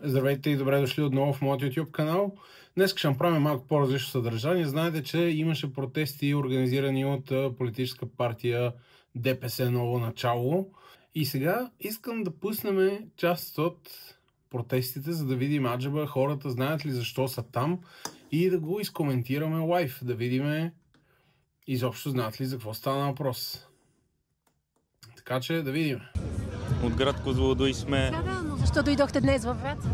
Здравейте и добре дошли отново в моят YouTube канал. Днес ще направим малко по-различно съдържание. Знаете, че имаше протести, организирани от политическа партия ДПС Ново начало. И сега искам да пуснем част от протестите, за да видим аджеба хората знаят ли защо са там и да го изкоментираме лайв, да видим изобщо знаят ли за какво стана въпрос. Така че да видим. От град Козлодуй сме. Да, но защо дойдохте днес във Враца?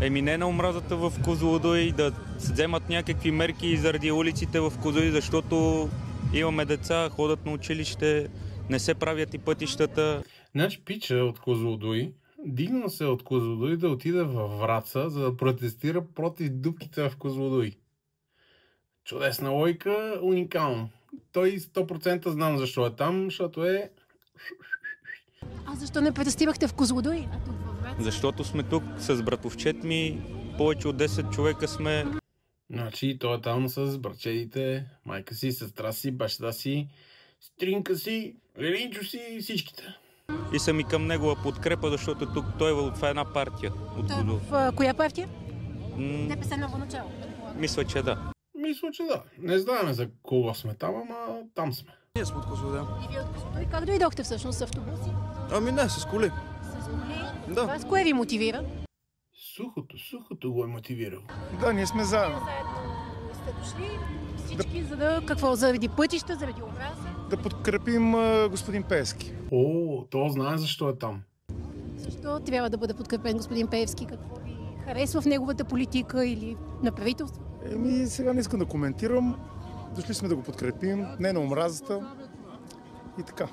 Не на омразата в Козлодуй, да се вземат някакви мерки заради улиците в Козлодуй, защото имаме деца, ходят на училище, не се правят и пътищата. Значи пича от Козлодуй дигна се от Козлодуй да отиде във Враца, за да протестира против дупките в Козлодуй. Чудесна логика, уникално. Той 100% знам защо е там, защото е... А защо не протестирахте в Козлодуй, а тук във Враца? Защото сме тук с братовчет ми, повече от 10 човека сме. Значи той е там с братчедите, майка си, сестра си, баща си, стринка си, Лелинчо си, всичките. И съм и към негова подкрепа, защото тук той е в една партия. В коя партия? М, ДПС Ново начало. Мисля, че да. Мисля, че да. Не знаем за кого сме там, ама там сме. Ние сме от Козлодуй. И вие от Козлодуй как дойдохте всъщност с автобуси? Ами не, с коли. С коли? Да. Вас кое ви мотивира? Сухото го е мотивирало. Да, ние сме заедно. Заедно сте дошли всички, за да... Какво? Заради пътища, заради омраза? Да подкрепим господин Пеевски. О, то знае защо е там. Защо трябва да бъде подкрепен господин Пеевски? Какво ви харесва в неговата политика или на правителство? Сега не искам да коментирам. Дошли сме да го подкрепим. Не на омразата. И така.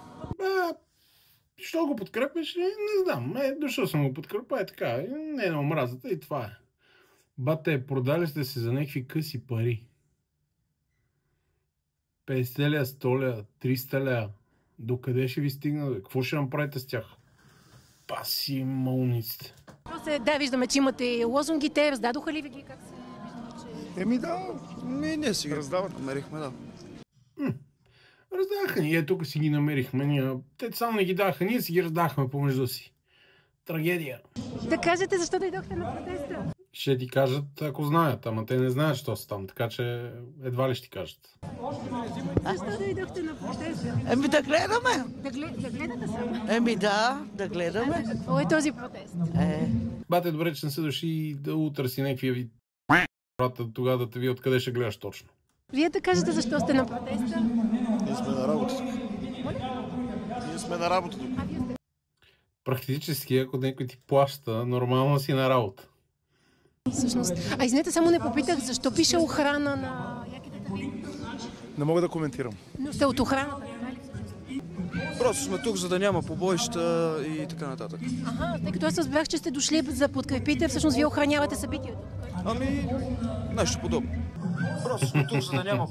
Що го подкрепиш? Не знам. Дошъл съм го подкрепа, така. Не на омразата и това е. Бате, продали сте се за някакви къси пари. 50 ля, 100 ля, 300 ля. Докъде ще ви стигна? Какво ще направите с тях? Паси малниците. Да, виждаме, че имате лозунги. Те раздадоха ли ви ги? Как се... Да. Ние си ги раздават. Намерихме, да. Раздаха ни. Тук си ги намерихме. Те само не ги даха. Ние си ги раздахме помежду си. Трагедия. Да кажете защо дойдохте на протеста? Ще ти кажат, ако знаят, ама те не знаят, що са там, така че едва ли ще ти кажат. Защо дойдохте на протеста? Да гледаме. Да гледате само? Да гледаме. Какво е този протест? Бате, добре, че не са дошли и да утърси някакви ви тогава да те ви откъде ще гледаш точно. Вие да кажете защо сте на протеста? Ние сме на работа тук. Ние сме на работа тук. Практически, ако някой ти плаща, нормално си на работа. Всъщност. Извинете, само не попитах защо пише охрана на яките ви. Не мога да коментирам. Но сте от охраната. Просто сме тук, за да няма побоища и така нататък. Тъй като аз разбрах, че сте дошли за подкрепите, всъщност вие охранявате събитието. Нещо подобно. Просто сме тук, за да няма.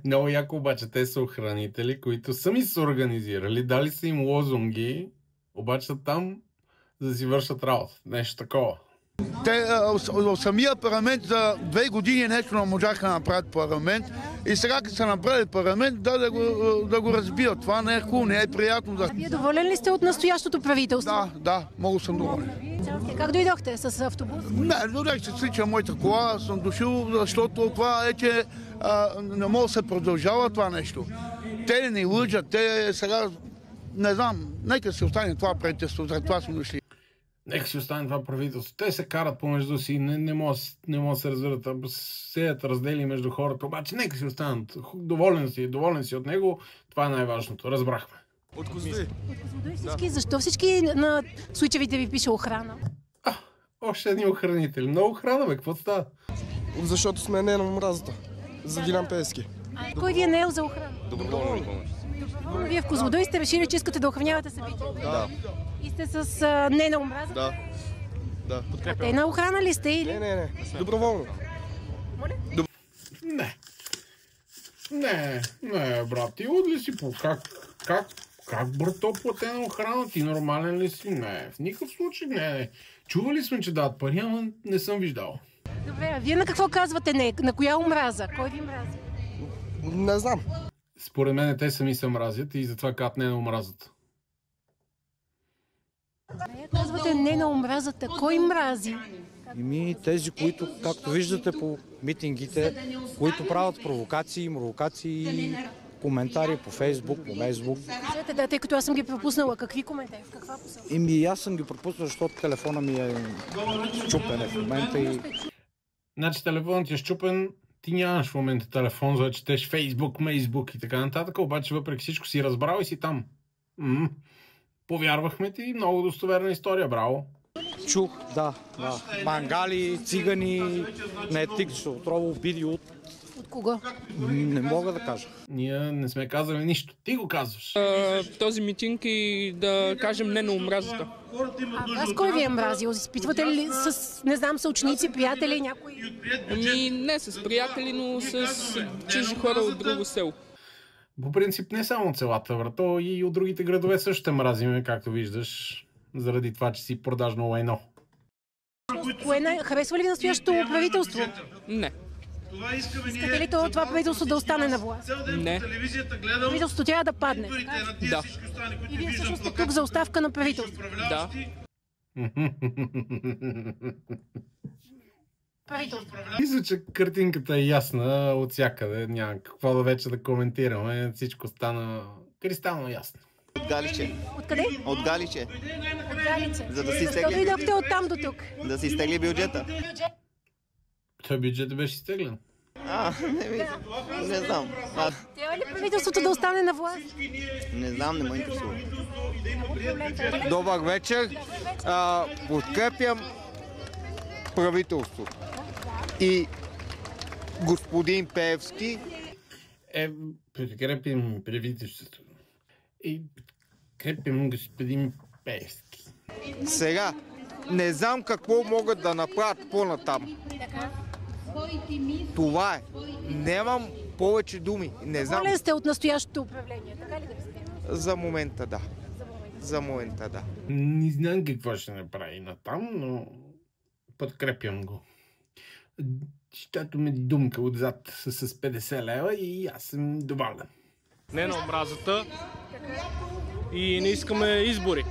Много яко обаче, те са охранители, които сами са организирали, дали са им лозунги, обаче са там, за да си вършат работа. Нещо такова. Те самия парламент за 2 години нещо не можаха да направят парламент и сега като са направили парламент, да го разбият. Това не е хубаво, не е приятно. Вие доволен ли сте от настоящото правителство? Да, много съм доволен. Как дойдохте? С автобус? Не, дойдох се слича моята кола, съм дошъл, защото това е, че не може да се продължава това нещо. Те не лъжат, те сега, не знам, нека се остане това правителство, за това сме дошли. Нека си остане това правителство. Те се карат помежду си, не могат да се разберат, сеят раздели между хората, обаче нека си останат. Доволен си от него, това е най-важното. Разбрахме. От Козлодуй. От Козлодуй всички? Защо всички на случаите ви пише охрана? Още едни охранители. Много охрана, бе, какво става? Защото сме не на омразата. За Дилян Пеевски. Кой ви е наел за охрана? Доброволно. Вие в Козлодуй сте решили, че искате да охранявате събитието? Да. И сте с не на омразата? Да. Те на охрана ли сте или? Не. Доброволно. Не, брат, ти луд ли си? Как брато платена охрана? Ти нормален ли си? Не, в никакъв случай не. Чували сме, че дадат пари, ама не съм виждал. Добре, а вие на какво казвате не? На коя омраза? Кой ви мрази? Не знам. Според мен те сами се мразят и затова казват не на омразата. Казвате не на омразата. Кой мрази? Тези, които, както виждате по митингите, които правят провокации, коментари по Фейсбук, по Мейсбук. Кажете, да, тъй като аз съм ги пропуснала. Какви коментари? В каква посока? Аз съм ги пропуснал, защото телефона ми е счупен в момента и... Значи телефонът ти е счупен, ти нямаш в момента телефон, за да четеш Фейсбук, Мейсбук и така нататък, обаче въпреки всичко си разбрал и си там. Повярвахме ти, много достоверна история, браво. Чух, да. Мангали, цигани, на етично отрова, обиди от... От кого? Не мога да кажа. Ние не сме казали нищо. Ти го казваш. Този митинг и да кажем не на омразата. Аз кой ви е мразил? Изпитвате ли с, не знам, съученици, приятели, някой? Не с приятели, но с чужи хора от друго село. По принцип не само от селата, брато, и от другите градове също те мразиме, както виждаш, заради това, че си продажно лайно. Харесва ли настоящото правителство? Не. Искате ли това правителство да остане на власт? Не. Правителството трябва да падне. Да. И вие всъщност сте тук за оставка на правителство. Да. Мисля, че картинката е ясна от всякъде. Няма какво да вече да коментираме. Всичко стана кристално ясно. От Галиче. Откъде? От Галиче. От Галиче. За да си Защо дойдохте оттам до тук? Да си изтегли бюджета. Той бюджетът беше изтеглен. Не знам. Трябва ли правителството да остане на власт? Не знам, не ме интересува. Добър вечер. Подкрепям правителството. И господин Пеевски. Подкрепим правителството. И подкрепим господин Пеевски. Сега, не знам какво могат да направят по-натам. Това е. Нямам повече думи. Не знам. Доволен сте от настоящото управление, така ли да ви За момента да. За момента да. Не знам какво ще направи натам, но подкрепям го. Щото ме думка отзад с 50 лева и аз съм доволен. Не на омразата и не искаме избори.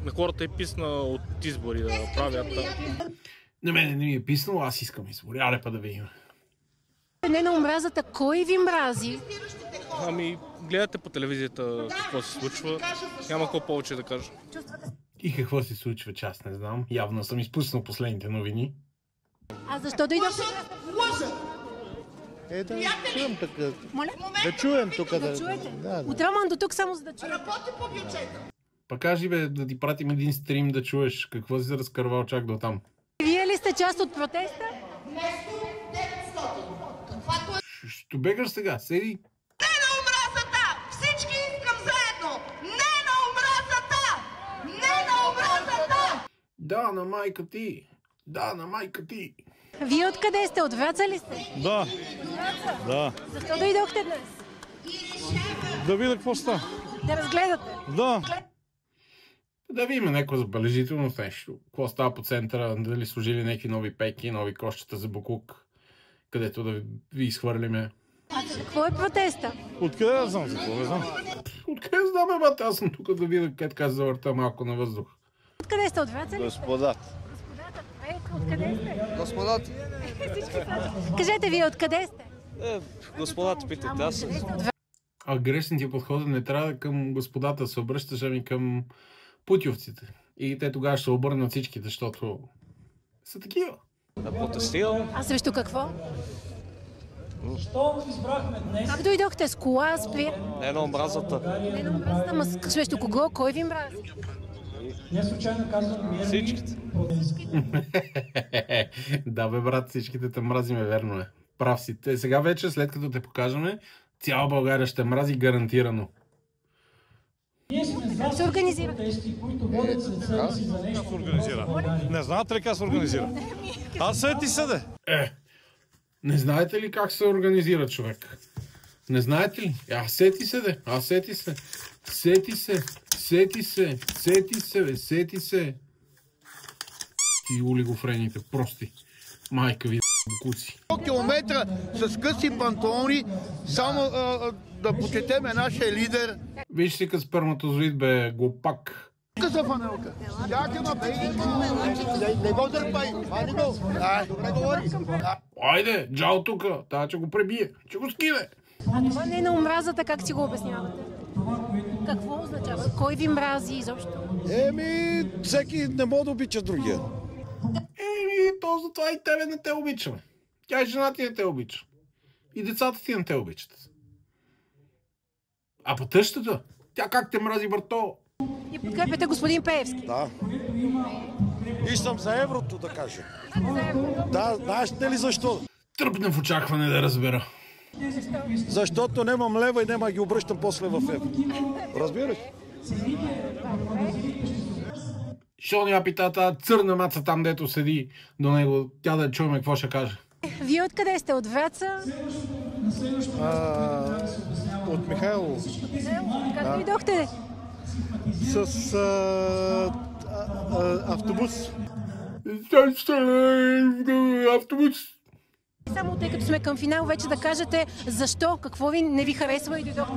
На хората е писна от избори да правят. На мене не ми е писнало, аз искам избори. Аре па да видим. Не на омразата, кой ви мрази? Гледате по телевизията какво се случва. Няма какво повече да кажа. И какво се случва, че аз не знам. Явно съм изпуснал последните новини. А защо дойдохте? Да чуем тук. Моля? Да чуем тук. Да чуете? От Роман до тук само за да чуете. Па кажи бе, да ти пратим един стрим да чуеш какво си се разкървал чак до там. Вие ли сте част от протеста? Ще бегаш сега, седи. Не на омразата! Всички искам заедно! Не на омразата! Не на омразата! Да, на майка ти! Да, на майка ти! Вие откъде сте? От Враца ли сте? Да. Да. Защо дойдохте днес? Да видя какво става. Да разгледате? Да. Да ви има някаква забележителност нещо. Какво става по центъра? Дали служили някакви нови пейки, нови кошчета за буклук, където да ви изхвърлиме. А какво е протеста? Откъде да знам за какво? Не знам. Откъде знам, бата? Аз съм тук да видя къде така завърта малко на въздух. Откъде сте? От Враца ли? Господата. Откъде сте? Господата. Кажете вие, откъде сте? Господата питайте, аз съм. Агресният подход не трябва към господата да се обръщаш, ами към путьовците. И те тогава ще се обърнат всичките, защото са такива. Да протестирам. А срещу какво? Как дойдохте? С кола, с приятел? Не на омразата. Не на омразата, ама срещу кого? Кой ви мрази? Всичките. Да бе, брат, всичките те мразиме, верно е. Прав си. Сега вече, след като те покажем, цяла България ще мрази гарантирано. Как се организира? Как се организира? Не знаете ли как се организира? Аз сети седе. Не знаете ли как се организира човек? Не знаете ли? Сети се, де. Сети се. Сети се. Сети се. Сети се, бе. Сети се. Ти олигофрените, прости. Майка ви, букуци. Километра с къси панталони, само да почетеме нашия лидер. Виж си като сперматозоид, бе, глупак. Къса фанелка. Не го дърпай. Мани го. Добре говори. Айде, джао тука. Тая, че го пребие. Че го скине. А това не е на омразата, как си го обяснявате? Какво означава? Кой ви мрази изобщо? Всеки не може да обича другия. То затова и тебе не те обичаме. Тя и жена ти не те обича. И децата ти не те обичат. А по тъщата? Тя как те мрази, брато? И подкрепяте господин Пеевски? Да. И съм за еврото, да кажа. Да, знаеш ли защо? Тръпна в очакване да разбера. Защото нямам лева и няма ги обръщам после в евро. Разбираш? Що ни пита тази църна маца там, дето седи до него, тя да чуем какво ще каже. Вие откъде сте? От Враца? От Михайлово. Как дойдохте? С автобус. Автобус. Само тъй като сме към финал, вече да кажете защо, какво ви не ви харесва и дойдохте?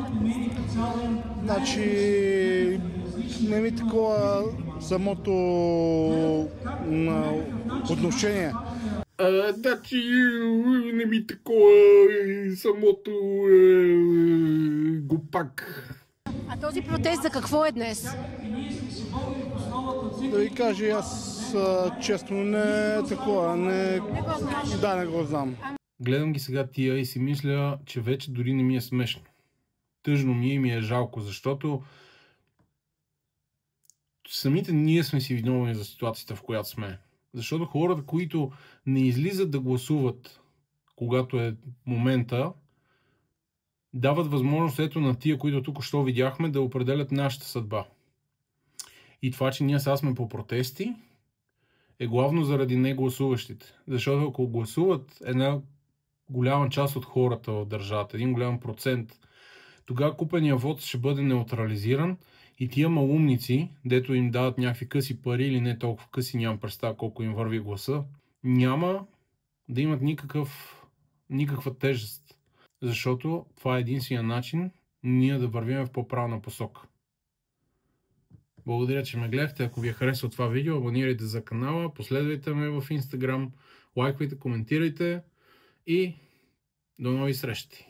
Значи, не ми такова самото отношение. Значи, не ми такова самото глупак. А този протест за какво е днес? Да ви кажа, аз честно не такова, не го знам. Гледам ги сега тия и си мисля, че вече дори не ми е смешно. Тъжно ми е и ми е жалко, защото самите ние сме си виновни за ситуацията, в която сме. Защото хората, които не излизат да гласуват, когато е момента, дават възможност ето на тия, които тук що видяхме, да определят нашата съдба. И това, че ние сега сме по протести, е главно заради негласуващите. Защото ако гласуват една голяма част от хората в държавата, един голям процент, тогава купения вод ще бъде неутрализиран и тия малумници, дето им дават някакви къси пари или не толкова къси, нямам представа колко им върви гласа, няма да имат никаква тежест. Защото това е единствения начин ние да вървим в по-правна посока. Благодаря, че ме гледахте. Ако ви е харесало това видео, абонирайте за канала, последвайте ме в Instagram, лайквайте, коментирайте и до нови срещи!